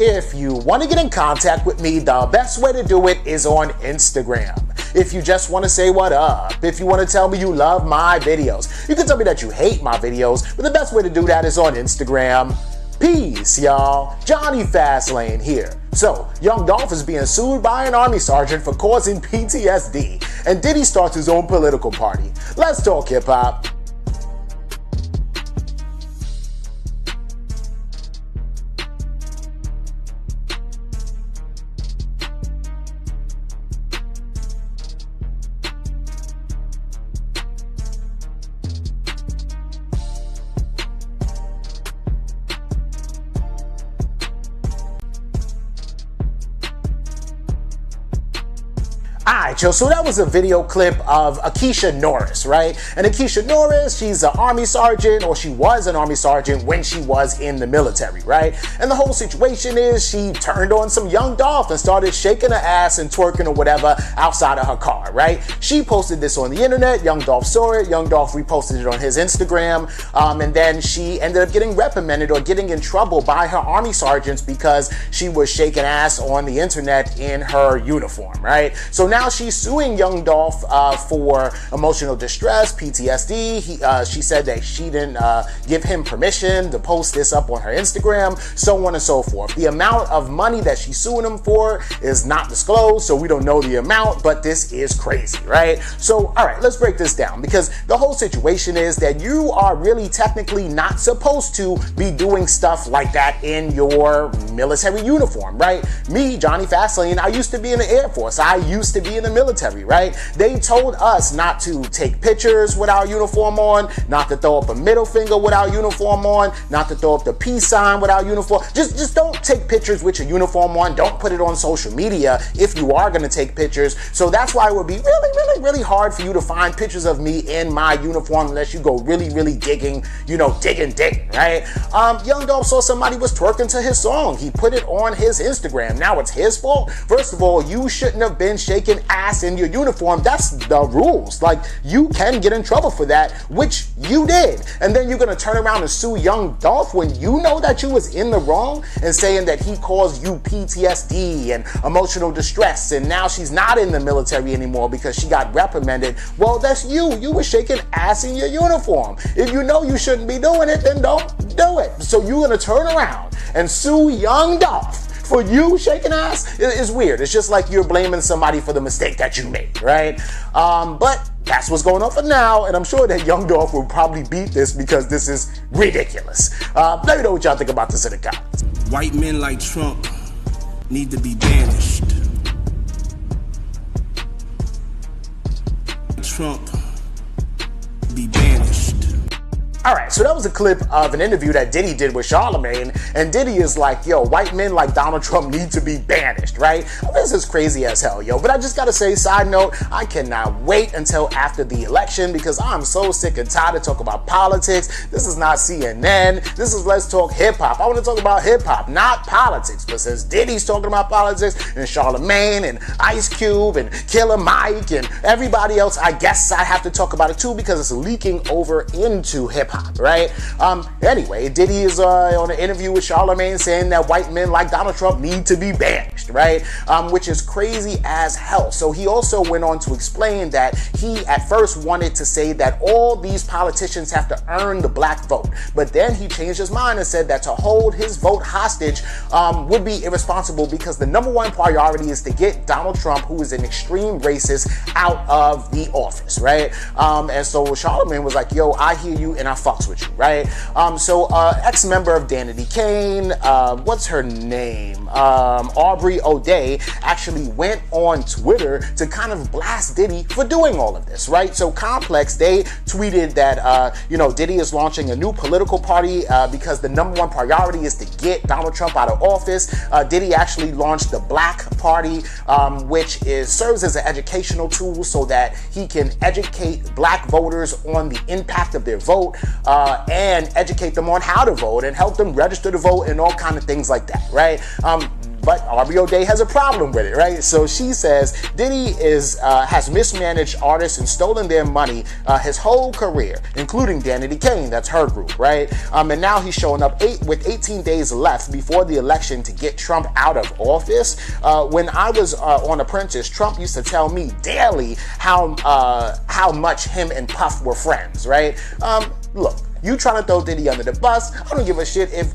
If you want to get in contact with me, the best way to do it is on Instagram. If you just want to say what up, if you want to tell me you love my videos, you can tell me that you hate my videos, but the best way to do that is on Instagram. Peace, y'all. Johnny Fastlane here. So, young Dolph is being sued by an army sergeant for causing PTSD, and Diddy starts his own political party. Let's talk hip-hop. Alright, yo, so that was a video clip of Akeisha Norris, right? And Akeisha Norris, she's an army sergeant, or she was an army sergeant when she was in the military, right? And the whole situation is she turned on some young Dolph and started shaking her ass and twerking or whatever outside of her car, right? She posted this on the internet, young Dolph saw it, young Dolph reposted it on his Instagram, and then she ended up getting reprimanded or getting in trouble by her army sergeants because she was shaking ass on the internet in her uniform, right? So now she's suing young Dolph for emotional distress, PTSD. She said that she didn't give him permission to post this up on her Instagram, so on and so forth. The amount of money that she's suing him for is not disclosed, so we don't know the amount, but this is crazy, right? So, all right, let's break this down, because the whole situation is that you are really technically not supposed to be doing stuff like that in your military uniform, right? Me, Johnny Fastlane, I used to be in the Air Force. I used to be in the military, right? They told us not to take pictures with our uniform on, not to throw up a middle finger with our uniform on, not to throw up the peace sign with our uniform. Just don't take pictures with your uniform on. Don't put it on social media if you are going to take pictures. So that's why it would be really hard for you to find pictures of me in my uniform unless you go really digging, digging, right? Young Dolph saw somebody was twerking to his song. He put it on his Instagram. Now it's his fault? First of all, you shouldn't have been shaking ass in your uniform. That's the rules. Like, you can get in trouble for that, which you did. And then you're gonna turn around and sue young Dolph when you know that you was in the wrong and saying that he caused you PTSD and emotional distress, and now she's not in the military anymore because she got reprimanded. Well, that's you. You were shaking ass in your uniform. If you know you shouldn't be doing it, then don't do it. So you're gonna turn around and sue young Dolph for you shaking ass? It's weird. It's just like you're blaming somebody for the mistake that you made, right? But that's what's going on for now, and I'm sure that young Dolph will probably beat this because this is ridiculous. Let me know what y'all think about this in the comments. White men like Trump need to be banished. Trump be banished. Alright, so that was a clip of an interview that Diddy did with Charlemagne, and Diddy is like, yo, white men like Donald Trump need to be banished, right? This is crazy as hell, yo. But I just gotta say, side note, I cannot wait until after the election because I'm so sick and tired of talking about politics. This is not CNN. This is Let's Talk Hip Hop. I want to talk about hip hop, not politics. But since Diddy's talking about politics, and Charlemagne, and Ice Cube, and Killer Mike, and everybody else, I guess I have to talk about it too because it's leaking over into hip hop, right? Anyway, Diddy is on an interview with Charlemagne saying that white men like Donald Trump need to be banished, right? Which is crazy as hell. So he also went on to explain that he at first wanted to say that all these politicians have to earn the black vote, but then he changed his mind and said that to hold his vote hostage would be irresponsible because the number one priority is to get Donald Trump, who is an extreme racist, out of the office, right? And so Charlemagne was like, yo, I hear you and I fucks with you, right? So ex-member of Danity Kane, what's her name? Aubrey O'Day actually went on Twitter to kind of blast Diddy for doing all of this, right? So Complex, they tweeted that, Diddy is launching a new political party because the number one priority is to get Donald Trump out of office. Diddy actually launched the Black Party, which serves as an educational tool so that he can educate black voters on the impact of their vote, and educate them on how to vote and help them register to vote and all kind of things like that, right? But Aubrey O'Day has a problem with it, right? So she says Diddy has mismanaged artists and stolen their money his whole career, including Danity Kane, that's her group, right? And now he's showing up with 18 days left before the election to get Trump out of office. When I was on Apprentice, Trump used to tell me daily how much him and Puff were friends, right? Look, you trying to throw Diddy under the bus. I don't give a shit if,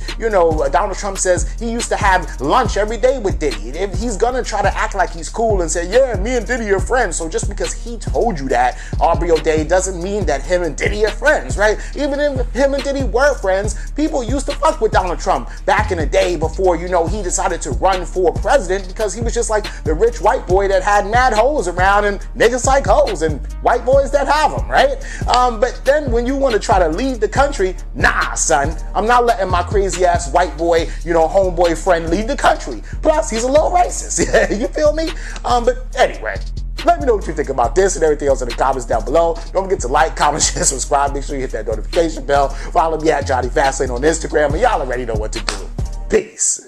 Donald Trump says he used to have lunch every day with Diddy. If he's gonna try to act like he's cool and say, yeah, me and Diddy are friends. So just because he told you that, Aubrey O'Day, doesn't mean that him and Diddy are friends, right? Even if him and Diddy were friends, people used to fuck with Donald Trump back in the day before, he decided to run for president, because he was just like the rich white boy that had mad hoes around and niggas like hoes and white boys that have them, right? But then when you want to try to leave the country, nah, son, I'm not letting my crazy ass white boy, homeboy friend leave the country. Plus, he's a little racist. You feel me? But anyway, let me know what you think about this and everything else in the comments down below. Don't forget to like, comment, share, subscribe. Make sure you hit that notification bell. Follow me at Johnny Fastlane on Instagram, and y'all already know what to do. Peace.